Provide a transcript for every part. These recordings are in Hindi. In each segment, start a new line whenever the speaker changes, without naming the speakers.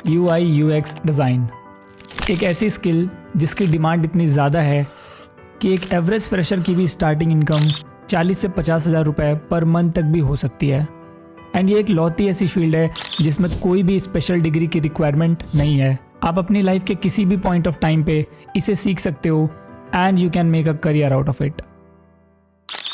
UI UX डिज़ाइन एक ऐसी स्किल जिसकी डिमांड इतनी ज़्यादा है कि एक एवरेज फ्रेशर की भी स्टार्टिंग इनकम 40 से 50 हज़ार रुपये पर मंथ तक भी हो सकती है। एंड ये एक लौती ऐसी फील्ड है जिसमें कोई भी स्पेशल डिग्री की रिक्वायरमेंट नहीं है। आप अपनी लाइफ के किसी भी पॉइंट ऑफ टाइम पे इसे सीख सकते हो and you can make a career out of it.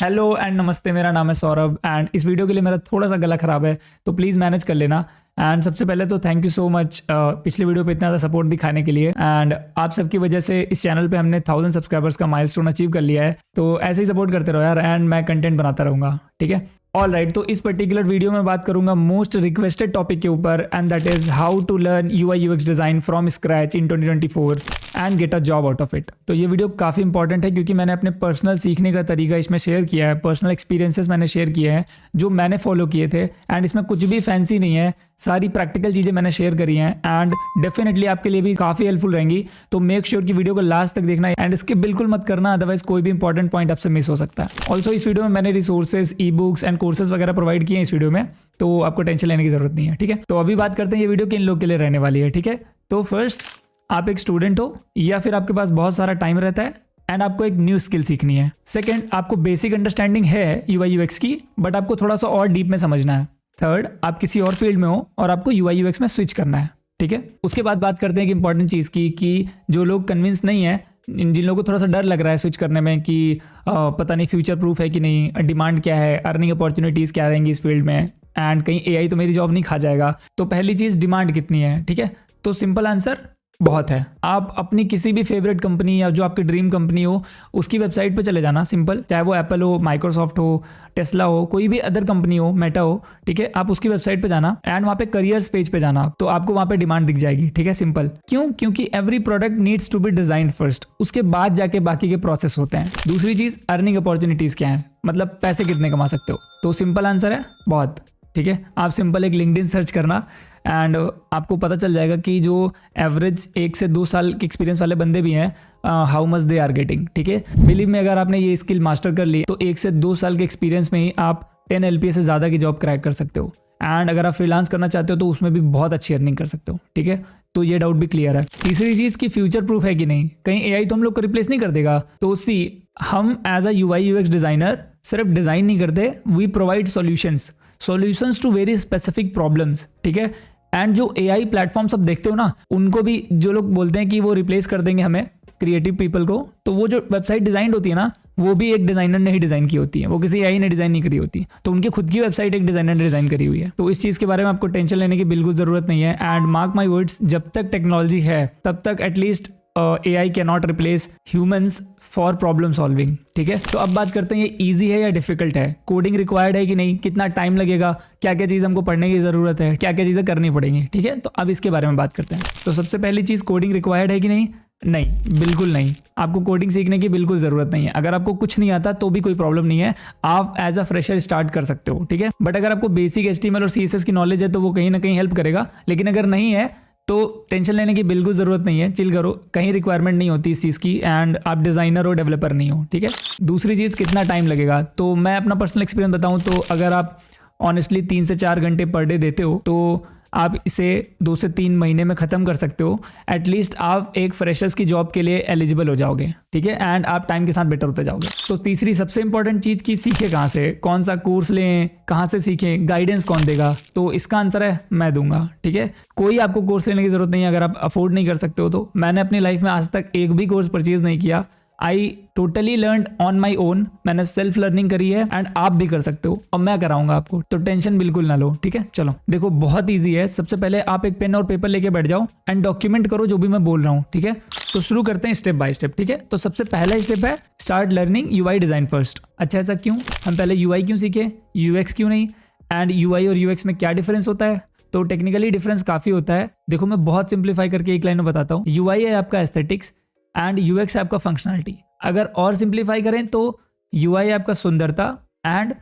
Hello and नमस्ते, मेरा नाम है सौरभ एंड इस वीडियो के लिए मेरा थोड़ा सा गला ख़राब है तो प्लीज़ मैनेज कर लेना। एंड सबसे पहले तो थैंक यू सो मच पिछले वीडियो पे इतना ज़्यादा सपोर्ट दिखाने के लिए। एंड आप सबकी वजह से इस चैनल पे हमने 1000 सब्सक्राइबर्स का माइलस्टोन अचीव कर लिया है, तो ऐसे ही सपोर्ट करते रहो यार एंड मैं कंटेंट बनाता रहूँगा, ठीक है। ऑल राइट, तो इस पर्टिकुलर वीडियो में बात करूंगा मोस्ट रिक्वेस्टेड टॉपिक के ऊपर and that is how to learn UI UX design from scratch in 2024 and get a job out of it. तो ये वीडियो काफ़ी इंपॉर्टेंट है क्योंकि मैंने अपने पर्सनल सीखने का तरीका इसमें शेयर किया है, पर्सनल एक्सपीरियंसेस मैंने शेयर किए हैं जो मैंने फॉलो किए थे एंड इसमें कुछ भी फैंसी नहीं है, सारी प्रैक्टिकल चीज़ें मैंने शेयर करी हैं एंड डेफिनेटली आपके लिए भी काफ़ी हेल्पफुल रहेंगी। तो मेक श्योर कि वीडियो को लास्ट तक देखना एंड स्किप बिल्कुल मत करना, अदरवाइज कोई भी इंपॉर्टेंट पॉइंट आपसे मिस हो सकता है। ऑल्सो इस वीडियो में मैंने resources, e books and courses वगैरह प्रोवाइड किए हैं इस वीडियो में, तो आपको टेंशन लेने की जरूरत नहीं है, ठीक है। तो अभी बात करते हैं ये वीडियो किन लोग के लिए रहने वाली है, ठीक है। तो फर्स्ट, आप एक स्टूडेंट हो या फिर आपके पास बहुत सारा टाइम रहता है एंड आपको एक न्यू स्किल सीखनी है। सेकंड, आपको बेसिक अंडरस्टैंडिंग है UI UX की बट आपको थोड़ा सा और डीप में समझना है। थर्ड, आप किसी और फील्ड में हो और आपको UI UX में स्विच करना है, ठीक है। उसके बाद बात करते हैं एक इंपॉर्टेंट चीज़ की कि जो लोग कन्विंस नहीं है, जिन लोगों को थोड़ा सा डर लग रहा है स्विच करने में कि पता नहीं फ्यूचर प्रूफ है कि नहीं, डिमांड क्या है, अर्निंग अपॉर्चुनिटीज़ क्या रहेंगी इस फील्ड में एंड कहीं AI तो मेरी जॉब नहीं खा जाएगा। तो पहली चीज़, डिमांड कितनी है, ठीक है। तो सिंपल आंसर, बहुत है। आप अपनी किसी भी फेवरेट कंपनी या जो आपकी ड्रीम कंपनी हो उसकी वेबसाइट पे चले जाना, सिंपल, चाहे वो एप्पल हो, माइक्रोसॉफ्ट हो, टेस्ला हो, कोई भी अदर कंपनी हो, मेटा हो, ठीक है। आप उसकी वेबसाइट पे जाना एंड वहाँ पे करियर्स पेज पे जाना, तो आपको वहाँ पे डिमांड दिख जाएगी, ठीक है। सिंपल, क्यों? क्योंकि every product needs to be designed first, उसके बाद जाके बाकी के प्रोसेस होते हैं। दूसरी चीज़, अर्निंग अपॉर्चुनिटीज़ क्या है, मतलब पैसे कितने कमा सकते हो। तो सिंपल आंसर है बहुत, ठीक है। आप सिंपल एक लिंक्डइन सर्च करना एंड आपको पता चल जाएगा कि जो एवरेज 1 से 2 साल के एक्सपीरियंस वाले बंदे भी हैं, how much they are getting, ठीक है। बिलीव में, अगर आपने ये स्किल मास्टर कर ली तो 1 से 2 साल के एक्सपीरियंस में ही आप 10 LPA से ज़्यादा की जॉब क्रैक कर सकते हो एंड अगर आप फ्रीलांस करना चाहते हो तो उसमें भी बहुत अच्छी अर्निंग कर सकते हो, ठीक है। तो ये डाउट भी क्लियर है। तीसरी चीज़ की फ्यूचर प्रूफ है कि नहीं, कहीं AI तो हम लोग को रिप्लेस नहीं कर देगा। तो सी, हम as a UI UX designer सिर्फ डिज़ाइन नहीं करते, we provide solutions to very specific problems, ठीक है। एंड जो AI प्लेटफॉर्म सब देखते हो ना, उनको भी जो लोग बोलते हैं कि वो रिप्लेस कर देंगे हमें, क्रिएटिव पीपल को, तो वो जो वेबसाइट डिजाइन होती है ना, वो भी एक डिजाइनर ने ही डिजाइन की होती है, वो किसी AI ने डिजाइन नहीं करी होती। तो उनकी खुद की वेबसाइट एक डिजाइनर ने डिजाइन करी हुई है। तो इस चीज़ के बारे में आपको टेंशन लेने की बिल्कुल ज़रूरत नहीं है एंड मार्क माई वर्ड्स, जब तक टेक्नोलॉजी है तब तक at least AI can not replace humans for problem solving, ठीक है। तो अब बात करते हैं ये ईजी है या डिफिकल्ट है, कोडिंग रिक्वायर्ड है कि नहीं, कितना टाइम लगेगा, क्या क्या चीज़ हमको पढ़ने की ज़रूरत है, क्या क्या चीज़ें करनी पड़ेंगी, ठीक है। तो अब इसके बारे में बात करते हैं। तो सबसे पहली चीज़, कोडिंग रिक्वायर्ड है कि नहीं? नहीं, बिल्कुल नहीं। आपको कोडिंग सीखने की बिल्कुल ज़रूरत नहीं है। अगर आपको कुछ नहीं आता तो भी कोई प्रॉब्लम नहीं है, आप एज अ फ्रेशर स्टार्ट कर सकते हो, ठीक है। बट अगर आपको बेसिक HTML और CSS की नॉलेज है तो वो कहीं ना कहीं हेल्प करेगा, लेकिन अगर नहीं है तो टेंशन लेने की बिल्कुल ज़रूरत नहीं है, चिल करो, कहीं रिक्वायरमेंट नहीं होती इस चीज़ की एंड आप डिज़ाइनर हो, डेवलपर नहीं हो, ठीक है। दूसरी चीज़, कितना टाइम लगेगा, तो मैं अपना पर्सनल एक्सपीरियंस बताऊं तो अगर आप ऑनेस्टली 3 से 4 घंटे पर डे देते हो तो आप इसे 2 से 3 महीने में ख़त्म कर सकते हो। एटलीस्ट आप एक फ्रेशर्स की जॉब के लिए एलिजिबल हो जाओगे, ठीक है, एंड आप टाइम के साथ बेटर होते जाओगे। तो तीसरी सबसे इंपॉर्टेंट चीज़ की, सीखे कहाँ से, कौन सा कोर्स लें, कहाँ से सीखें, गाइडेंस कौन देगा, तो इसका आंसर है मैं दूंगा, ठीक है। कोई आपको कोर्स लेने की ज़रूरत नहीं है अगर आप अफोर्ड नहीं कर सकते हो तो। मैंने अपनी लाइफ में आज तक एक भी कोर्स परचेज नहीं किया, I totally learn on my own, मैंने सेल्फ लर्निंग करी है एंड आप भी कर सकते हो और मैं कराऊंगा आपको, तो टेंशन बिल्कुल ना लो, ठीक है। चलो देखो, बहुत ईजी है। सबसे पहले आप एक पेन और पेपर लेके बैठ जाओ एंड डॉक्यूमेंट करो जो भी मैं बोल रहा हूँ, ठीक है। तो शुरू करते हैं स्टेप बाय स्टेप, ठीक है। तो सबसे पहला स्टेप है start learning UI design first. अच्छा, ऐसा क्यों? हम पहले UI क्यों सीखे, UX क्यों नहीं, एंड UI और UX में क्या डिफरेंस होता है? तो टेक्निकली डिफरेंस काफ़ी होता है। देखो, मैं बहुत सिंप्लीफाई करके एक लाइन में बताता हूँ। UI है आपका एस्थेटिक्स एंड UX है आपका फंक्शनलिटी। अगर और सिंप्लीफाई करें तो UI है आपका सुंदरता एंड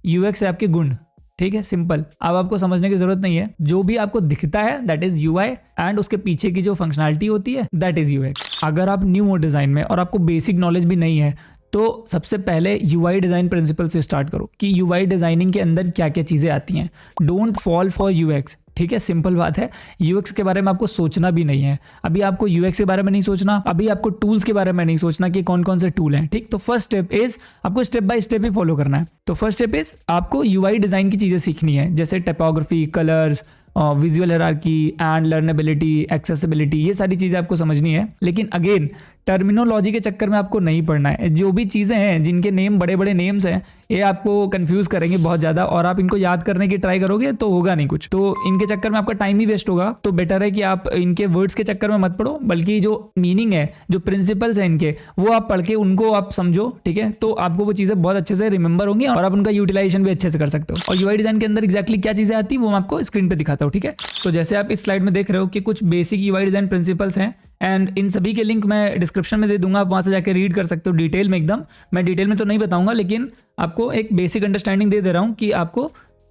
UX है आपके गुण, ठीक है, सिंपल। अब आपको समझने की जरूरत नहीं है, जो भी आपको दिखता है दैट इज UI एंड उसके पीछे की जो फंक्शनैलिटी होती है दैट इज UX। अगर आप न्यू हो डिजाइन में और आपको बेसिक नॉलेज भी नहीं है तो सबसे पहले UI डिज़ाइन प्रिंसिपल से स्टार्ट करो कि UI डिज़ाइनिंग के अंदर क्या क्या चीज़ें आती हैं। Don't fall for UX। ठीक है, सिंपल बात है। यूएक्स के बारे में आपको सोचना भी नहीं है। अभी आपको यूएक्स के बारे में नहीं सोचना, अभी आपको टूल्स के बारे में नहीं सोचना कि कौन कौन से टूल हैं, ठीक। तो फर्स्ट स्टेप इज आपको step by step he follow करना है। तो फर्स्ट स्टेप इज आपको यूआई डिजाइन की चीजें सीखनी है, जैसे typography, colours, visual hierarchy and लर्नेबिलिटी, accessibility, ये सारी चीज़ें आपको समझनी है। लेकिन अगेन टर्मिनोलॉजी के चक्कर में आपको नहीं पढ़ना है। जो भी चीज़ें हैं जिनके नेम बड़े बड़े नेम्स हैं, ये आपको कंफ्यूज करेंगे बहुत ज़्यादा, और आप इनको याद करने की ट्राई करोगे तो होगा नहीं कुछ, तो इनके चक्कर में आपका टाइम ही वेस्ट होगा। तो बेटर है कि आप इनके वर्ड्स के चक्कर में मत पढ़ो, बल्कि जो मीनिंग है, जो प्रिंसिपल्स हैं इनके, वो आप पढ़ के उनको आप समझो, ठीक है। तो आपको वो चीज़ें बहुत अच्छे से रिमेंबर होंगी और आप उनका यूटिलाइजेशन भी अच्छे से कर सकते हो। और यूआई डिजाइन के अंदर एक्जैक्टली क्या चीज़ें आती है वो मैं आपको स्क्रीन पर दिखाता हूँ, ठीक है। तो जैसे आप इस स्लाइड में देख रहे हो कि कुछ बेसिक यूआई डिजाइन प्रिंसिपल्स हैं, एंड इन सभी के लिंक मैं डिस्क्रिप्शन में दे दूंगा, आप वहाँ से जाकर रीड कर सकते हो डिटेल में एकदम। मैं डिटेल में तो नहीं बताऊंगा, लेकिन आपको एक बेसिक अंडरस्टैंडिंग दे रहा हूँ कि आपको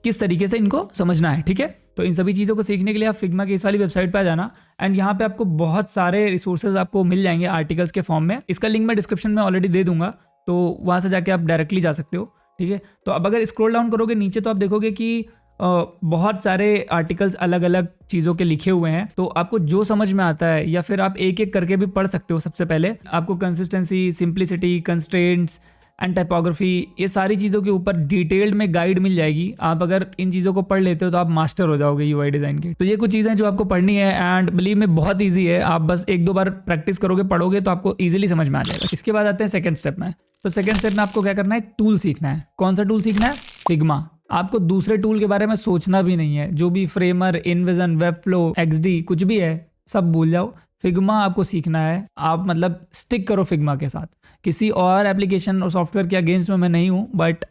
किस तरीके से इनको समझना है, ठीक है। तो इन सभी चीज़ों को सीखने के लिए आप फिग्मा की इस वाली वेबसाइट पर आ जाना, एंड यहाँ पे आपको बहुत सारे रिसोर्सेज आपको मिल जाएंगे आर्टिकल्स के फॉर्म में। इसका लिंक मैं डिस्क्रिप्शन में ऑलरेडी दे दूंगा, तो वहाँ से जाके आप डायरेक्टली जा सकते हो, ठीक है। तो अब अगर स्क्रॉल डाउन करोगे नीचे तो आप देखोगे कि बहुत सारे आर्टिकल्स अलग अलग चीज़ों के लिखे हुए हैं। तो आपको जो समझ में आता है, या फिर आप एक एक करके भी पढ़ सकते हो। सबसे पहले आपको consistency, simplicity, constraints and typography, ये सारी चीज़ों के ऊपर डिटेल्ड में गाइड मिल जाएगी। आप अगर इन चीज़ों को पढ़ लेते हो तो आप मास्टर हो जाओगे यूआई डिज़ाइन के। तो ये कुछ चीज़ें जो आपको पढ़नी है, एंड बिलीव में बहुत ईजी है। आप बस एक दो बार प्रैक्टिस करोगे, पढ़ोगे तो आपको ईजिली समझ में आ जाएगा। इसके बाद आते हैं सेकंड स्टेप में। तो सेकंड स्टेप में आपको क्या करना है, एक टूल सीखना है। कौन सा टूल सीखना है? फिग्मा। आपको दूसरे टूल के बारे में सोचना भी नहीं है। जो भी फ्रेमर, इनविजन, वेबफ्लो, एक्सडी कुछ भी है सब भूल जाओ। फिग्मा आपको सीखना है। आप मतलब स्टिक करो फिग्मा के साथ। किसी और एप्लीकेशन और सॉफ्टवेयर के अगेंस्ट में मैं नहीं हूँ, but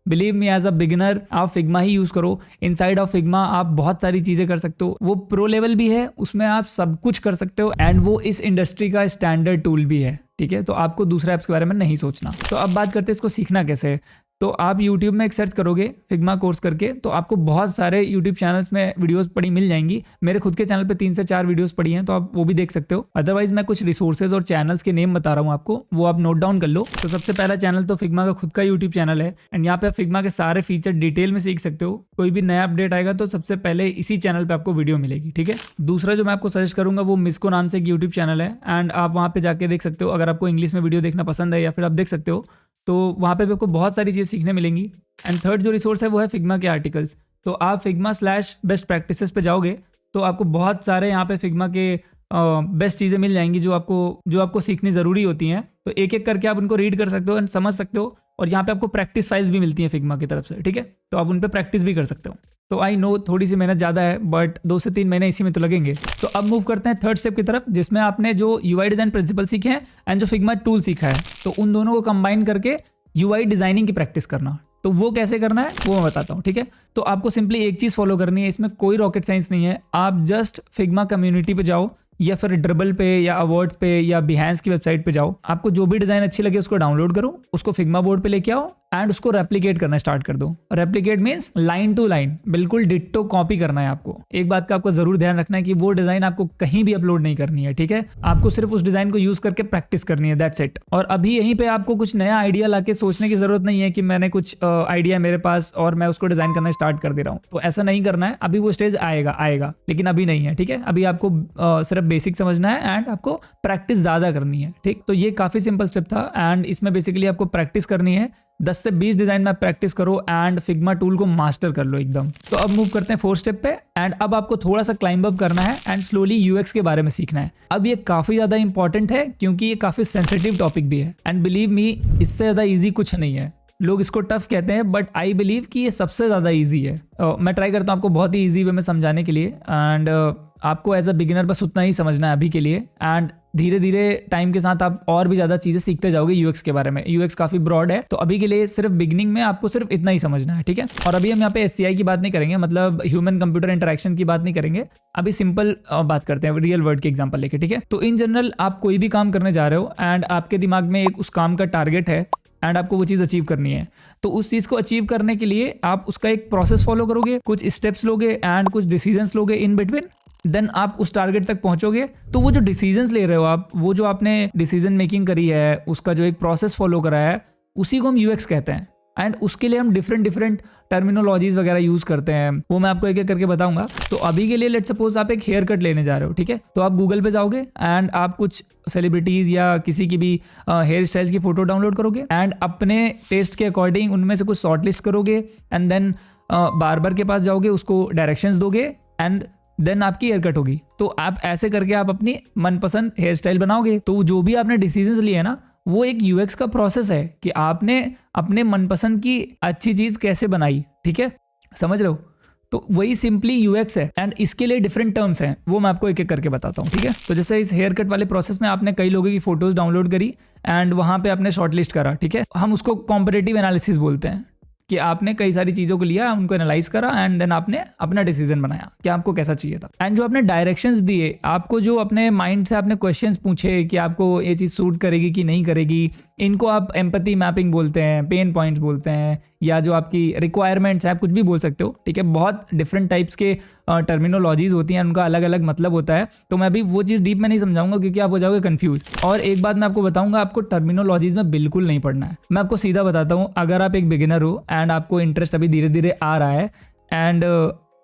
believe me as a beginner आप फिग्मा ही यूज़ करो। इनसाइड ऑफ फिग्मा आप बहुत सारी चीज़ें कर सकते हो। वो प्रो लेवल भी है, उसमें आप सब कुछ कर सकते हो, एंड वो इस इंडस्ट्री का स्टैंडर्ड टूल भी है, ठीक है। तो आपको दूसरे ऐप्स के बारे में नहीं सोचना। तो अब बात करते हैं इसको सीखना कैसे है। तो आप YouTube में एक सर्च करोगे फिग्मा कोर्स करके, तो आपको बहुत सारे YouTube चैनल्स में वीडियोस पड़ी मिल जाएंगी। मेरे खुद के चैनल पे 3 से 4 वीडियोस पड़ी हैं, तो आप वो भी देख सकते हो। अदरवाइज मैं कुछ रिसोर्सेज और चैनल्स के नेम बता रहा हूँ आपको, वो आप नोट डाउन कर लो। तो सबसे पहला चैनल तो फिग्मा का खुद का YouTube चैनल है, एंड यहाँ पे आप फिग्मा के सारे फीचर डिटेल में सीख सकते हो। कोई भी नया अपडेट आएगा तो सबसे पहले इसी चैनल पर आपको वीडियो मिलेगी, ठीक है। दूसरा जो मैं आपको सजेस्ट करूंगा वो मिस्को नाम से एक YouTube चैनल है, एंड आप वहाँ पे जाके देख सकते हो। अगर आपको इंग्लिश में वीडियो देखना पसंद है, या फिर आप देख सकते हो, तो वहाँ पे भी आपको बहुत सारी चीज़ें सीखने मिलेंगी। एंड थर्ड जो रिसोर्स है वो है फिग्मा के आर्टिकल्स। तो आप फिग्मा/बेस्ट प्रैक्टिसेस पे जाओगे तो आपको बहुत सारे यहाँ पे फिग्मा के बेस्ट चीज़ें मिल जाएंगी जो आपको सीखनी ज़रूरी होती हैं। तो एक एक करके आप उनको रीड कर सकते हो एंड समझ सकते हो। और यहाँ पे आपको प्रैक्टिस फाइल्स भी मिलती हैं फिग्मा की तरफ से, ठीक है। तो आप उन पर प्रैक्टिस भी कर सकते हो। तो आई नो थोड़ी सी मेहनत ज़्यादा है, बट 2 से 3 महीने इसी में तो लगेंगे। तो अब मूव करते हैं थर्ड स्टेप की तरफ, जिसमें आपने जो यूआई डिज़ाइन प्रिंसिपल सीखे हैं एंड जो फिग्मा टूल सीखा है, तो उन दोनों को कंबाइन करके यूआई डिज़ाइनिंग की प्रैक्टिस करना। तो वो कैसे करना है वो मैं बताता हूँ, ठीक है। तो आपको सिंपली एक चीज़ फॉलो करनी है, इसमें कोई रॉकेट साइंस नहीं है। आप जस्ट फिग्मा कम्युनिटी पे जाओ, या फिर ड्रिबल पे, या अवार्ड्स पे, या बिहांस की वेबसाइट पे जाओ। आपको जो भी डिज़ाइन अच्छी लगे उसको डाउनलोड करो, उसको फिग्मा बोर्ड पे लेके आओ, एंड उसको रेप्लिकेट करना स्टार्ट कर दो। Replicate means line to line, बिल्कुल डिट्टो कॉपी करना है आपको। एक बात का आपको जरूर ध्यान रखना है कि वो डिज़ाइन आपको कहीं भी अपलोड नहीं करनी है, ठीक है। आपको सिर्फ उस डिज़ाइन को यूज़ करके प्रैक्टिस करनी है, दैट्स इट। और अभी यहीं पे आपको कुछ नया आइडिया लाके सोचने की जरूरत नहीं है कि मैंने कुछ आइडिया मेरे पास और मैं उसको डिज़ाइन करना स्टार्ट कर दे रहा हूँ। तो ऐसा नहीं करना है। अभी वो स्टेज आएगा, लेकिन अभी नहीं है, ठीक है। अभी आपको सिर्फ बेसिक समझना है एंड आपको प्रैक्टिस ज़्यादा करनी है, ठीक। तो ये काफ़ी सिंपल स्टेप था, एंड इसमें बेसिकली आपको प्रैक्टिस करनी है। 10 से 20 डिज़ाइन में प्रैक्टिस करो एंड फिग्मा टूल को मास्टर कर लो एकदम। तो अब मूव करते हैं 4th स्टेप पे, एंड अब आपको थोड़ा सा क्लाइंब अप करना है एंड स्लोली यूएक्स के बारे में सीखना है। अब ये काफ़ी ज़्यादा इंपॉर्टेंट है, क्योंकि ये काफ़ी सेंसिटिव टॉपिक भी है, एंड बिलीव मी इससे ज़्यादा ईजी कुछ नहीं है। लोग इसको टफ कहते हैं, बट आई बिलीव कि ये सबसे ज़्यादा ईजी है। मैं ट्राई करता हूँ आपको बहुत ही ईजी वे में समझाने के लिए, एंड आपको एज अ बिगिनर बस उतना ही समझना है अभी के लिए, एंड धीरे धीरे टाइम के साथ आप और भी ज़्यादा चीज़ें सीखते जाओगे यूएक्स के बारे में। यूएक्स काफ़ी ब्रॉड है, तो अभी के लिए सिर्फ बिगिनिंग में आपको सिर्फ इतना ही समझना है, ठीक है। और अभी हम यहाँ पे एससीआई की बात नहीं करेंगे, मतलब ह्यूमन कंप्यूटर इंटरेक्शन की बात नहीं करेंगे। अभी सिंपल बात करते हैं रियल वर्ल्ड के एग्जाम्पल लेके, ठीक है। तो इन जनरल आप कोई भी काम करने जा रहे हो एंड आपके दिमाग में एक उस काम का टारगेट है एंड आपको वो चीज़ अचीव करनी है। तो उस चीज़ को अचीव करने के लिए आप उसका एक प्रोसेस फॉलो करोगे, कुछ स्टेप्स लोगे एंड कुछ डिसीजंस लोगे इन बिटवीन, देन आप उस टारगेट तक पहुंचोगे। तो वो जो डिसीजंस ले रहे हो आप, वो जो आपने डिसीजन मेकिंग करी है, उसका जो एक प्रोसेस फॉलो करा है, उसी को हम यूएक्स कहते हैं। एंड उसके लिए हम डिफरेंट टर्मिनोलॉजीज वगैरह यूज करते हैं, वो मैं आपको एक एक करके बताऊंगा। तो अभी के लिए लेट्स सपोज आप एक हेयर कट लेने जा रहे हो, ठीक है, तो आप गूगल पे जाओगे एंड आप कुछ सेलिब्रिटीज या किसी की भी हेयर स्टाइल्स की फोटो डाउनलोड करोगे एंड अपने टेस्ट के अकॉर्डिंग उनमें से कुछ शॉर्ट लिस्ट करोगे एंड देन बार्बर के पास जाओगे, उसको डायरेक्शंस दोगे एंड देन आपकी हेयर कट होगी। तो आप ऐसे करके आप अपनी मनपसंद हेयर स्टाइल बनाओगे। तो जो भी आपने डिसीजंस लिए ना, वो एक यूएक्स का प्रोसेस है कि आपने अपने मनपसंद की अच्छी चीज कैसे बनाई, ठीक है, समझ रहे हो। तो वही सिंपली यूएक्स है एंड इसके लिए डिफरेंट टर्म्स हैं, वो मैं आपको एक एक करके बताता हूँ, ठीक है। तो जैसे इस हेयर कट वाले प्रोसेस में आपने कई लोगों की फोटोज डाउनलोड करी एंड वहां पे आपने शॉर्टलिस्ट करा, ठीक है। हम उसको कॉम्पिटिटिव एनालिसिस बोलते हैं कि आपने कई सारी चीज़ों को लिया, उनको एनालाइज करा एंड देन आपने अपना डिसीजन बनाया कि आपको कैसा चाहिए था। एंड जो आपने डायरेक्शंस दिए, आपको जो अपने माइंड से आपने क्वेश्चंस पूछे कि आपको ये चीज़ सूट करेगी कि नहीं करेगी, इनको आप एम्पैथी मैपिंग बोलते हैं, पेन पॉइंट्स बोलते हैं, या जो आपकी रिक्वायरमेंट्स है, आप कुछ भी बोल सकते हो, ठीक है। बहुत डिफरेंट टाइप्स के टर्मिनोलॉजीज होती हैं, उनका अलग अलग मतलब होता है। तो मैं अभी वो चीज़ डीप में नहीं समझाऊंगा क्योंकि आप हो जाओगे कंफ्यूज। और एक बात मैं आपको बताऊंगा, आपको टर्मिनोलॉजीज में बिल्कुल नहीं पढ़ना है। मैं आपको सीधा बताता हूँ, अगर आप एक बिगिनर हो एंड आपको इंटरेस्ट अभी धीरे धीरे आ रहा है एंड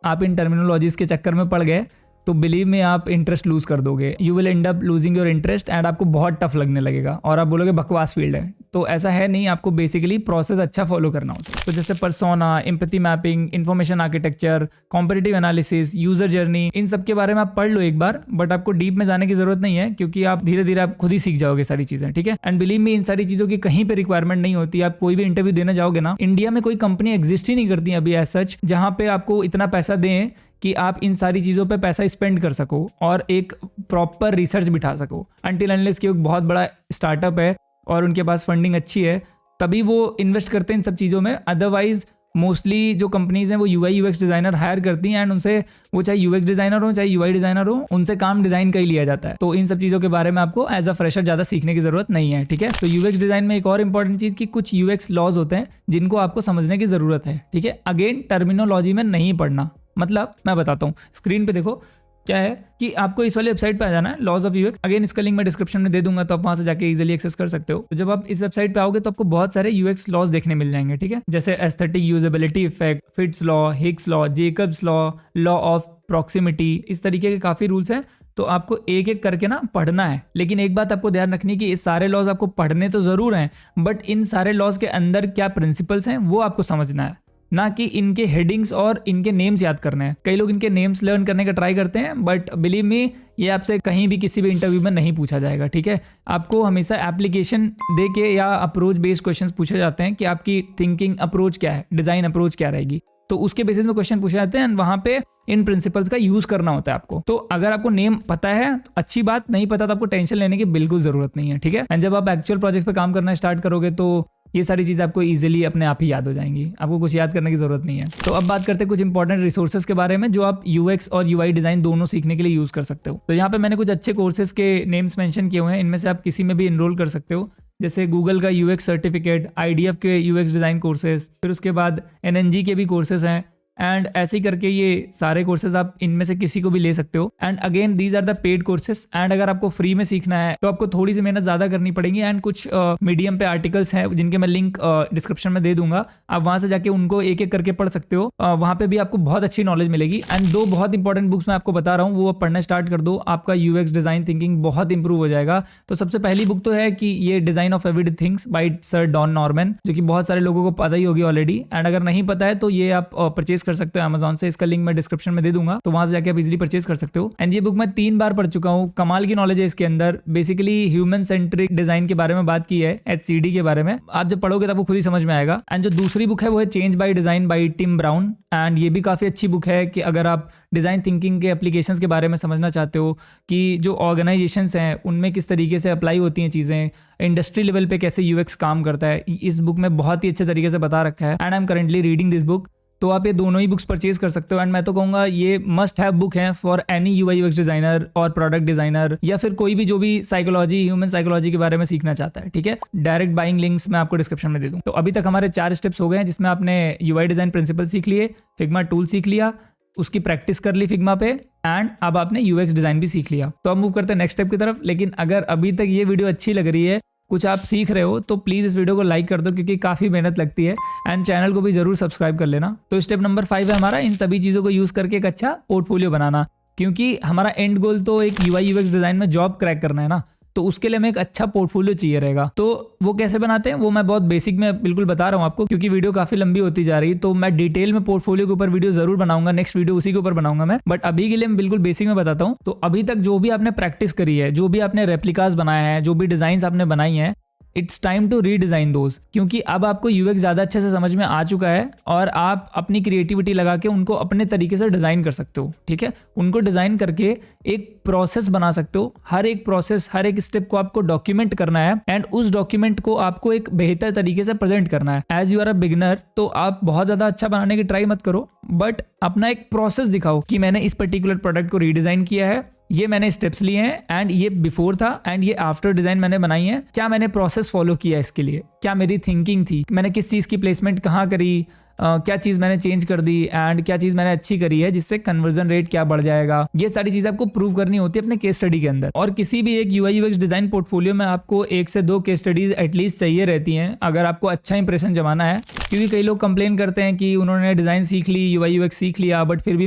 आप इन टर्मिनोलॉजीज के चक्कर में पड़ गए, तो बिलीव में आप इंटरेस्ट लूज कर दोगे। You will and up losing your interest and आपको बहुत टफ लगने लगेगा और आप बोलोगे बकवास फील्ड है। तो ऐसा है नहीं, आपको बेसिकली प्रोसेस अच्छा फॉलो करना होता है। तो जैसे persona, empathy mapping, information architecture, competitive analysis, user journey, इन सब के बारे में आप पढ़ लो एक बार, बट आपको डीप में जाने की जरूरत नहीं है क्योंकि आप धीरे धीरे आप खुद ही सीख जाओगे सारी चीजें, ठीक है। एंड बिलीव मी, इन सारी चीजों की कहीं पे रिक्वायरमेंट नहीं होती। आप कोई भी इंटरव्यू देने जाओगे ना, इंडिया में कोई कंपनी एग्जिस्ट ही नहीं करती अभी एज सच जहां पे आपको इतना पैसा दें कि आप इन सारी चीज़ों पे पैसा स्पेंड कर सको और एक प्रॉपर रिसर्च बिठा सको। अनटिल अनलेस कि एक बहुत बड़ा स्टार्टअप है और उनके पास फंडिंग अच्छी है, तभी वो इन्वेस्ट करते हैं इन सब चीज़ों में। अदरवाइज मोस्टली जो कंपनीज हैं वो यूआई यूएक्स डिज़ाइनर हायर करती हैं एंड उनसे, वो चाहे यूएक्स डिज़ाइनर हो चाहे यूआई डिज़ाइनर हो, उनसे काम डिज़ाइन का ही लिया जाता है। तो इन सब चीज़ों के बारे में आपको एज अ फ्रेशर ज़्यादा सीखने की ज़रूरत नहीं है, ठीक है। तो यूएक्स डिज़ाइन में एक और इंपॉर्टेंट चीज़ कि कुछ यूएक्स लॉज होते हैं जिनको आपको समझने की ज़रूरत है, ठीक है। अगेन, टर्मिनोलॉजी में नहीं पढ़ना, मतलब मैं बताता हूँ, स्क्रीन पे देखो क्या है कि आपको इस वाली वेबसाइट पे आ जाना है, लॉज ऑफ यूएक्स। अगेन इसका लिंक मैं डिस्क्रिप्शन में दे दूंगा, तो आप वहां से जाके इजीली एक्सेस कर सकते हो। तो जब आप इस वेबसाइट पे आओगे तो आपको बहुत सारे यूएक्स लॉज देखने मिल जाएंगे, ठीक है। जैसे aesthetic usability effect, fits law, Higgs law, Jacob's law, law of proximity, इस तरीके के काफी रूल्स हैं। तो आपको एक एक करके ना पढ़ना है। लेकिन एक बात आपको ध्यान रखनी कि ये सारे लॉज आपको पढ़ने तो जरूर हैं, बट इन सारे लॉज के अंदर क्या प्रिंसिपल्स हैं वो आपको समझना है, ना कि इनके हेडिंग्स और इनके नेम्स याद करने हैं। कई लोग इनके नेम्स लर्न करने का ट्राई करते हैं, बट बिलीव मी, ये आपसे कहीं भी किसी भी इंटरव्यू में नहीं पूछा जाएगा, ठीक है। आपको हमेशा एप्लीकेशन दे के या अप्रोच बेस्ड क्वेश्चंस पूछे जाते हैं कि आपकी थिंकिंग अप्रोच क्या है, डिजाइन अप्रोच क्या रहेगी। तो उसके बेसिस में क्वेश्चन पूछे जाते हैं एंड वहां पे इन प्रिंसिपल्स का यूज करना होता है आपको। तो अगर आपको नेम पता है तो अच्छी बात, नहीं पता तो आपको टेंशन लेने की बिल्कुल जरूरत नहीं है, ठीक है। एंड जब आप एक्चुअल प्रोजेक्ट पे काम करना स्टार्ट करोगे तो ये सारी चीज़ आपको इजीली अपने आप ही याद हो जाएंगी, आपको कुछ याद करने की जरूरत नहीं है। तो अब बात करते हैं कुछ इंपॉर्टेंट रिसोर्सेज के बारे में जो आप यूएक्स और यूआई डिजाइन दोनों सीखने के लिए यूज कर सकते हो। तो यहाँ पे मैंने कुछ अच्छे कोर्सेज के नेम्स मेंशन किए हुए हैं, इनमें से आप किसी में भी इनरोल कर सकते हो। जैसे गूगल का यूएक्स सर्टिफिकेट, आईडीएफ के यूएक्स डिजाइन कोर्सेज, फिर उसके बाद एनएनजी के भी कोर्सेज हैं एंड ऐसे ही करके ये सारे कोर्सेज आप इनमें से किसी को भी ले सकते हो। And again these are the paid courses and अगर आपको फ्री में सीखना है तो आपको थोड़ी सी मेहनत ज्यादा करनी पड़ेगी। एंड कुछ मीडियम पे आर्टिकल्स हैं जिनके मैं लिंक डिस्क्रिप्शन में दे दूंगा, आप वहां से जाके उनको एक एक करके पढ़ सकते हो। वहां पे भी आपको बहुत अच्छी नॉलेज मिलेगी। एंड दो बहुत इंपॉर्टेंट बुक्स मैं आपको बता रहा हूँ, वो पढ़ना स्टार्ट कर दो, आपका यूएक्स डिजाइन थिंकिंग बहुत इंप्रूव हो जाएगा। तो सबसे पहली बुक तो है कि ये design of everyday things by sir Don Norman, जो कि बहुत सारे लोगों को पता ही होगी ऑलरेडी। एंड अगर नहीं पता है तो ये आप परचेज कर सकते हो अमेजॉन से, इसका लिंक मैं डिस्क्रिप्शन में दे दूंगा, तो वहां से जाके आप इजीली परचेज कर सकते हो। एंड ये बुक मैं 3 बार पढ़ चुका हूँ, कमाल की नॉलेज है इसके अंदर। बेसिकली ह्यूमन सेंट्रिक डिजाइन के बारे में बात की है, HCD के बारे में। आप जब पढ़ोगे तो आपको खुद ही समझ में आएगा। एंड जो दूसरी बुक है वो है change by design by Tim Brown, and ये भी काफी अच्छी बुक है कि अगर आप डिजाइन थिंकिंग के एप्लीकेशंस के बारे में समझना चाहते हो कि जो ऑर्गेनाइजेशंस हैं उनमें किस तरीके से अप्लाई होती हैं चीजें, इंडस्ट्री लेवल पे कैसे यूएक्स काम करता है, इस बुक में बहुत ही अच्छे तरीके से बता रखा है। And I am currently reading this book. तो आप ये दोनों ही बुक्स परचेज कर सकते हो। एंड मैं तो कहूँगा ये मस्ट हैव बुक है for any UI UX designer और प्रोडक्ट डिजाइनर, या फिर कोई भी जो भी साइकोलॉजी, ह्यूमन साइकोलॉजी के बारे में सीखना चाहता है, ठीक है। डायरेक्ट बाइंग लिंक्स मैं आपको डिस्क्रिप्शन में दे दूँ। तो अभी तक हमारे 4 स्टेप्स हो गए हैं, जिसमें आपने यूआई डिजाइन प्रिंसिपल सीख लिए, फिग्मा टूल सीख लिया, उसकी प्रैक्टिस कर ली फिग्मा पे, एंड अब आपने यूएक्स डिजाइन भी सीख लिया। तो अब मूव करते हैं नेक्स्ट स्टेप की तरफ। लेकिन अगर अभी तक ये वीडियो अच्छी लग रही है, कुछ आप सीख रहे हो तो प्लीज़ इस वीडियो को लाइक कर दो, क्योंकि काफ़ी मेहनत लगती है, एंड चैनल को भी ज़रूर सब्सक्राइब कर लेना। तो स्टेप नंबर 5 है हमारा इन सभी चीज़ों को यूज़ करके एक अच्छा पोर्टफोलियो बनाना, क्योंकि हमारा एंड गोल तो एक UI UX डिज़ाइन में जॉब क्रैक करना है ना, तो उसके लिए हमें एक अच्छा पोर्टफोलियो चाहिए रहेगा। तो वो कैसे बनाते हैं वो मैं बहुत बेसिक में बिल्कुल बता रहा हूँ आपको, क्योंकि वीडियो काफ़ी लंबी होती जा रही, तो मैं डिटेल में पोर्टफोलियो के ऊपर वीडियो जरूर बनाऊंगा, नेक्स्ट वीडियो उसी के ऊपर बनाऊंगा मैं, बट अभी के लिए मैं बिल्कुल बेसिक में बताता हूँ। तो अभी तक जो भी आपने प्रैक्टिस करी है, जो भी आपने रेप्लिकास बनाया है, जो भी डिज़ाइन आपने बनाई हैं, it's time to redesign those, क्योंकि अब आपको UX ज़्यादा अच्छे से समझ में आ चुका है और आप अपनी क्रिएटिविटी लगा के उनको अपने तरीके से डिज़ाइन कर सकते हो। ठीक है, उनको डिज़ाइन करके एक प्रोसेस बना सकते हो। हर एक प्रोसेस, हर एक स्टेप को आपको डॉक्यूमेंट करना है, एंड उस डॉक्यूमेंट को आपको एक बेहतर तरीके से प्रेजेंट करना है। As you are a beginner, तो आप बहुत ज़्यादा अच्छा बनाने की ट्राई मत करो, बट अपना एक प्रोसेस दिखाओ कि मैंने इस पर्टिकुलर प्रोडक्ट को रीडिज़ाइन किया है, ये मैंने स्टेप्स लिए हैं, एंड ये बिफोर था एंड ये आफ्टर डिज़ाइन मैंने बनाई है। क्या मैंने प्रोसेस फॉलो किया इसके लिए, क्या मेरी थिंकिंग थी, मैंने किस चीज़ की प्लेसमेंट कहाँ करी, क्या चीज़ मैंने चेंज कर दी, एंड क्या चीज़ मैंने अच्छी करी है जिससे कन्वर्जन रेट क्या बढ़ जाएगा। ये सारी चीज़ें आपको प्रूव करनी होती है अपने केस स्टडी के अंदर। और किसी भी एक UI UX डिज़ाइन पोर्टफोलियो में आपको 1 से 2 केस स्टडीज एटलीस्ट चाहिए रहती हैं, अगर आपको अच्छा इंप्रेशन जमाना है। क्योंकि कई लोग कंप्लेन करते हैं कि उन्होंने डिज़ाइन सीख ली, UI UX सीख लिया, बट फिर भी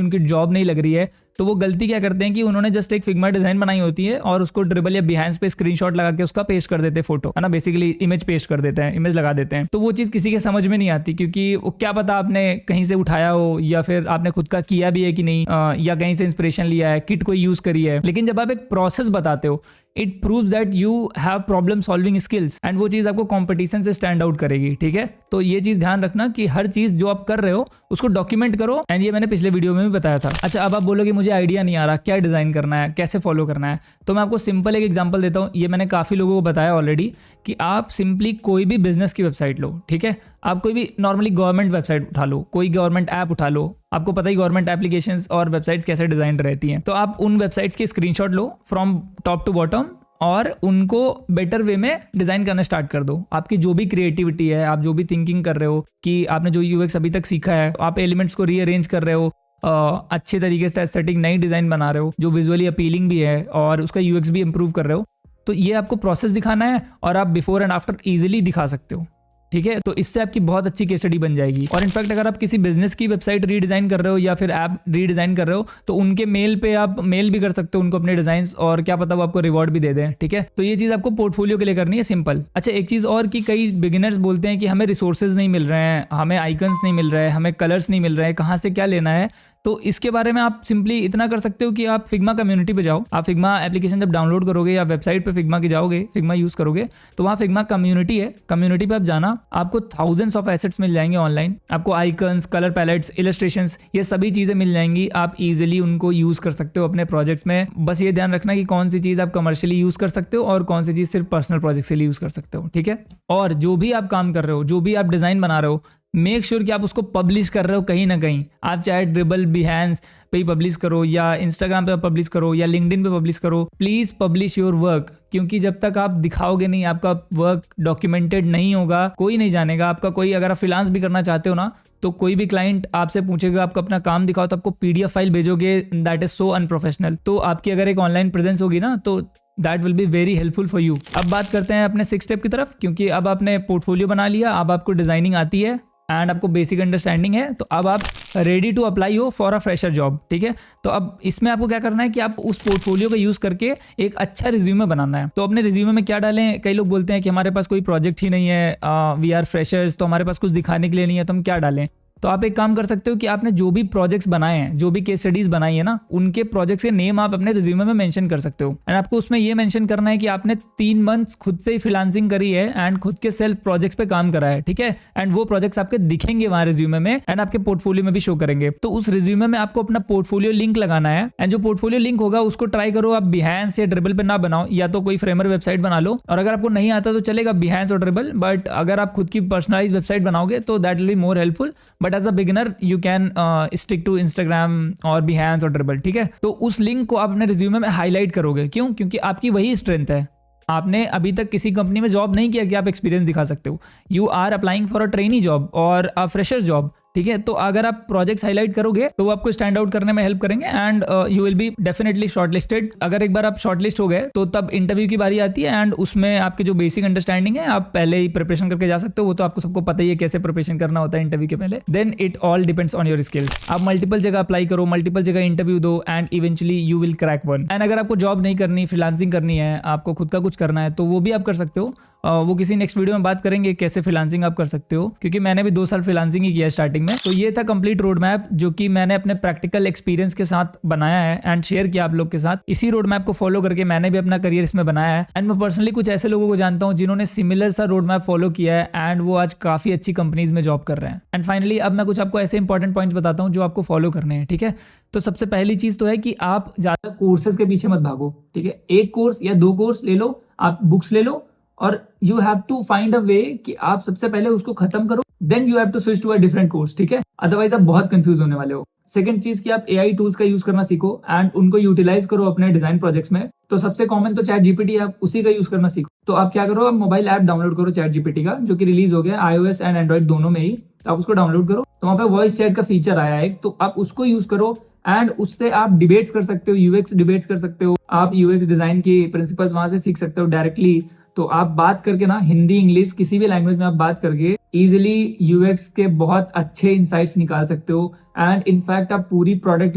उनकी जॉब नहीं लग रही है। तो वो गलती क्या करते हैं कि उन्होंने जस्ट एक फिग्मा डिज़ाइन बनाई होती है और उसको ड्रिबल या बिहाइंस पे स्क्रीनशॉट लगा के उसका पेस्ट कर देते हैं, फोटो है ना, बेसिकली इमेज पेस्ट कर देते हैं, इमेज लगा देते हैं। तो वो चीज़ किसी के समझ में नहीं आती, क्योंकि वो क्या पता आपने कहीं से उठाया हो या फिर आपने खुद का किया भी है कि नहीं, या कहीं से इंस्पिरेशन लिया है, किट कोई यूज़ करी है। लेकिन जब आप एक प्रोसेस बताते हो, it proves that you have problem solving skills, and वो चीज़ आपको कंपटीशन से स्टैंड आउट करेगी। ठीक है, तो ये चीज़ ध्यान रखना कि हर चीज़ जो आप कर रहे हो उसको डॉक्यूमेंट करो, एंड ये मैंने पिछले वीडियो में भी बताया था। अच्छा, अब आप बोलोगे मुझे आइडिया नहीं आ रहा क्या डिज़ाइन करना है, कैसे फॉलो करना है, तो मैं आपको सिंपल एक एग्जांपल देता हूँ। ये मैंने काफ़ी लोगों को बताया ऑलरेडी कि आप सिंपली कोई भी बिजनेस की वेबसाइट लो। ठीक है, आप कोई भी नॉर्मली गवर्नमेंट वेबसाइट उठा लो, कोई गवर्नमेंट ऐप उठा लो, आपको पता ही गवर्नमेंट एप्लीकेशंस और वेबसाइट्स कैसे डिज़ाइन रहती हैं। तो आप उन वेबसाइट्स की स्क्रीनशॉट लो फ्रॉम टॉप टू बॉटम और उनको बेटर वे में डिज़ाइन करना स्टार्ट कर दो। आपकी जो भी क्रिएटिविटी है, आप जो भी थिंकिंग कर रहे हो, कि आपने जो UX अभी तक सीखा है, आप एलिमेंट्स को रीअरेंज कर रहे हो, अच्छे तरीके से एस्थेटिक नई डिज़ाइन बना रहे हो जो विजुअली अपीलिंग भी है और उसका UX भी इम्प्रूव कर रहे हो, तो ये आपको प्रोसेस दिखाना है और आप बिफोर एंड आफ्टर ईजिली दिखा सकते हो। ठीक है, तो इससे आपकी बहुत अच्छी केस स्टडी बन जाएगी। और इनफैक्ट अगर आप किसी बिजनेस की वेबसाइट रीडिज़ाइन कर रहे हो या फिर ऐप रीडिज़ाइन कर रहे हो, तो उनके मेल पे आप मेल भी कर सकते हो उनको अपने डिज़ाइंस, और क्या पता वो आपको रिवॉर्ड भी दे दें। ठीक है, तो ये चीज़ आपको पोर्टफोलियो के लिए करनी है, सिंपल। अच्छा, एक चीज़ और कि कई बिगिनर्स बोलते हैं कि हमें रिसोर्सेज नहीं मिल रहे हैं, हमें आइकन्स नहीं मिल रहे हैं, हमें कलर्स नहीं मिल रहे हैं, कहाँ से क्या लेना है। तो इसके बारे में आप सिंपली इतना कर सकते हो कि आप फिग्मा कम्युनिटी पे जाओ। आप फिग्मा एप्लीकेशन जब डाउनलोड करोगे या वेबसाइट पे फिग्मा की जाओगे, फिग्मा यूज़ करोगे, तो वहाँ फिग्मा कम्युनिटी है, कम्युनिटी पे आप जाना, आपको थाउजेंड्स ऑफ एसेट्स मिल जाएंगे ऑनलाइन। आपको आइकन्स, कलर पैलेट्स, इलस्ट्रेशंस, ये सभी चीज़ें मिल जाएंगी। आप इजीली उनको यूज़ कर सकते हो अपने प्रोजेक्ट्स में। बस ये ध्यान रखना कि कौन सी चीज़ आप कमर्शियली यूज़ कर सकते हो और कौन सी चीज़ सिर्फ पर्सनल प्रोजेक्ट के लिए यूज़ कर सकते हो। ठीक है, और जो भी आप काम कर रहे हो, जो भी आप डिज़ाइन बना रहे हो, मेक श्योर कि आप उसको पब्लिश कर रहे हो कहीं ना कहीं। आप चाहे ड्रिबल, बिहांस पे पब्लिश करो या इंस्टाग्राम पे पब्लिश करो या लिंक्डइन पे पब्लिश करो, प्लीज़ पब्लिश योर वर्क, क्योंकि जब तक आप दिखाओगे नहीं, आपका वर्क डॉक्यूमेंटेड नहीं होगा, कोई नहीं जानेगा आपका। कोई अगर आप फ्रीलांस भी करना चाहते हो ना, तो कोई भी क्लाइंट आपसे पूछेगा आपका अपना काम दिखाओ, तो आपको PDF फाइल भेजोगे, दैट इज सो अनप्रोफेशनल। तो आपकी अगर एक ऑनलाइन प्रेजेंस होगी ना, तो that will be very helpful for you. अब बात करते हैं अपने 6 स्टेप की तरफ, क्योंकि अब आपने पोर्टफोलियो बना लिया, अब आपको डिजाइनिंग आती है एंड आपको बेसिक अंडरस्टैंडिंग है, तो अब आप रेडी टू अप्लाई हो फॉर अ फ्रेशर जॉब। ठीक है, तो अब इसमें आपको क्या करना है कि आप उस पोर्टफोलियो का यूज़ करके एक अच्छा रिज्यूमे बनाना है। तो अपने रिज्यूमे में क्या डालें? कई लोग बोलते हैं कि हमारे पास कोई प्रोजेक्ट ही नहीं है, वी आर फ्रेशर्स, तो हमारे पास कुछ दिखाने के लिए नहीं है, तो हम क्या डालें? तो आप एक काम कर सकते हो कि आपने जो भी प्रोजेक्ट्स बनाए हैं, जो भी केस स्टडीज बनाई है ना, उनके प्रोजेक्ट्स के नेम आप अपने रिज्यूमे में मेंशन कर सकते हो। एंड आपको उसमें ये मेंशन करना है कि आपने 3 मंथ्स खुद से ही फ्रीलांसिंग करी है एंड खुद के सेल्फ प्रोजेक्ट्स पे काम करा है। ठीक है, एंड वो प्रोजेक्ट्स आपके दिखेंगे वहां रिज्यूमे में एंड आपके पोर्टफोलियो में भी शो करेंगे। तो उस रिज्यूमे में आपको अपना पोर्टफोलियो लिंक लगाना है, एंड जो पोर्टफोलियो लिंक होगा उसको ट्राई करो आप बिहांस या ड्रिबल पे ना बनाओ, या तो कोई फ्रेमर वेबसाइट बना लो, और अगर आपको नहीं आता तो चलेगा बिहांस और ड्रिबल, बट अगर आप खुद की पर्सनलाइज वेबसाइट बनाओगे तो that will be more helpful. But as a beginner you can stick to Instagram और बिहांस और ड्रिबल। ठीक है, तो उस लिंक को आप अपने रिज्यूमे में हाईलाइट करोगे। क्यों? क्योंकि आपकी वही स्ट्रेंथ है। आपने अभी तक किसी कंपनी में जॉब नहीं किया कि आप एक्सपीरियंस दिखा सकते हो। You are applying for a trainee job और अ फ्रेशर जॉब। ठीक है। तो अगर आप प्रोजेक्ट्स हाईलाइट करोगे तो वो आपको स्टैंड आउट करने में हेल्प करेंगे and you will be definitely shortlisted. अगर एक बार आप शॉर्टलिस्ट हो गए तो तब इंटरव्यू की बारी आती है एंड उसमें आपकी जो बेसिक अंडरस्टैंडिंग है आप पहले ही प्रिपरेशन करके जा सकते हो। वो तो आपको सबको पता ही है कैसे प्रिपरेशन करना होता है इंटरव्यू के पहले। Then it all depends on your skills. आप मल्टीपल जगह अप्लाई करो, मल्टीपल जगह इंटरव्यू दो and eventually you will crack one. And अगर आपको जॉब नहीं करनी, फ्रीलांसिंग करनी है, आपको खुद का कुछ करना है तो वो भी आप कर सकते हो। वो किसी नेक्स्ट वीडियो में बात करेंगे कैसे फ्रीलांसिंग आप कर सकते हो, क्योंकि मैंने भी 2 साल फ्रीलांसिंग ही किया स्टार्टिंग में। तो ये था कंप्लीट रोड मैप जो कि मैंने अपने प्रैक्टिकल एक्सपीरियंस के साथ बनाया है एंड शेयर किया आप लोग के साथ। इसी रोड मैप को फॉलो करके मैंने भी अपना करियर इसमें बनाया है एंड मैं पर्सनली कुछ ऐसे लोगों को जानता हूँ जिन्होंने सिमिलर सा रोड मैप फॉलो किया है एंड वो आज काफी अच्छी कंपनीज में जॉब कर रहे हैं। एंड फाइनली अब मैं कुछ आपको ऐसे इंपॉर्टेंट पॉइंट्स बताता हूँ जो आपको फॉलो करने हैं, ठीक है। तो सबसे पहली चीज तो है कि आप ज्यादा कोर्सेज के पीछे मत भागो, ठीक है। 1 कोर्स या 2 कोर्स ले लो, आप बुक्स ले लो और you have to find a way कि आप सबसे पहले उसको खत्म करो, then you have to switch to a different course, ठीक है। अदरवाइज आप बहुत कंफ्यूज होने वाले हो। सेकंड चीज कि आप एआई टूल्स का यूज करना सीखो एंड उनको यूटिलाइज करो अपने डिजाइन प्रोजेक्ट्स में। तो सबसे कॉमन तो चैट जीपीटी, आप उसी का यूज करना सीखो। तो आप क्या करो, आप मोबाइल ऐप डाउनलोड करो चैट जीपीटी का, जो कि रिलीज हो गया iOS एंड एंड्रॉइड दोनों में ही। तो आप उसको डाउनलोड करो, तो वहां पे वॉइस चैट का फीचर आया है, तो आप उसको यूज करो एंड उससे आप डिबेट्स कर सकते हो, यूएक्स डिबेट्स कर सकते हो। आप यूएक्स डिजाइन की प्रिंसिपल्स वहां से सीख सकते हो डायरेक्टली। तो आप बात करके ना, हिंदी इंग्लिश किसी भी लैंग्वेज में आप बात करके इजिली यूएक्स के बहुत अच्छे इंसाइट्स निकाल सकते हो एंड इनफैक्ट आप पूरी प्रोडक्ट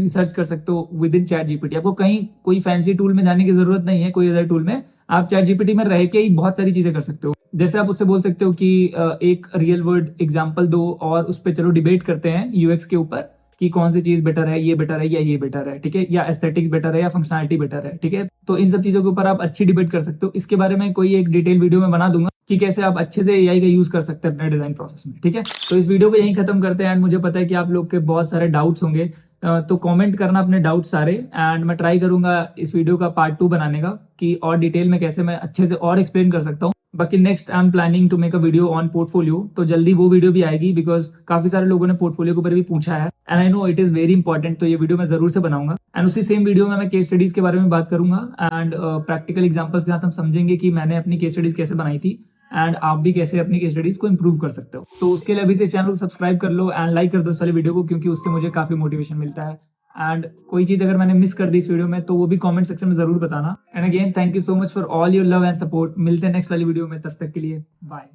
रिसर्च कर सकते हो विद इन चैट जीपीटी। आपको कहीं कोई फैंसी टूल में जाने की जरूरत नहीं है, कोई अदर टूल में आप चैट जीपीटी में रह के ही बहुत सारी चीजें कर सकते हो। जैसे आप उससे बोल सकते हो कि एक रियल वर्ल्ड एग्जाम्पल दो और उस पर चलो डिबेट करते हैं यूएक्स के ऊपर कि कौन सी चीज बेटर है, ये बेटर है या ये बेटर है, ठीक है, या एस्थेटिक्स बेटर है या फंक्शनलिटी बेटर है, ठीक है। तो इन सब चीजों के ऊपर आप अच्छी डिबेट कर सकते हो। इसके बारे में कोई एक डिटेल वीडियो में बना दूंगा कि कैसे आप अच्छे से एआई का यूज कर सकते हैं अपने डिजाइन प्रोसेस में, ठीक है। तो इस वीडियो को यहीं खत्म करते हैं एंड मुझे पता है कि आप लोग के बहुत सारे डाउट्स होंगे, तो कमेंट करना अपने डाउट सारे एंड मैं ट्राई करूंगा इस वीडियो का पार्ट 2 बनाने का कि और डिटेल में कैसे मैं अच्छे से और एक्सप्लेन कर सकता हूँ। बाकी next I am planning to make a video on portfolio, तो जल्दी वो वीडियो भी आएगी बिकॉज काफी सारे लोगों ने पोर्टफोलियो के ऊपर भी पूछा है and I know it is very important. तो ये वीडियो मैं जरूर से बनाऊंगा एंड उसी सेम वीडियो में मैं केस स्टडीज के बारे में बात करूंगा एंड प्रैक्टिकल एग्जांपल्स के साथ हम समझेंगे कि मैंने अपनी केस स्टडीज कैसे बनाई थी एंड आप भी कैसे अपनी केस स्टडीज को इंप्रूव कर सकते हो। तो उसके लिए अभी से चैनल को सब्सक्राइब कर लो एंड लाइक कर दो इस वाली वीडियो को, क्योंकि उससे मुझे काफी मोटिवेशन मिलता है। एंड कोई चीज अगर मैंने मिस कर दी इस वीडियो में तो वो भी कमेंट सेक्शन में जरूर बताना। And again thank you so much for all your love and support. मिलते हैं नेक्स्ट वाली वीडियो में, तब तक के लिए बाय।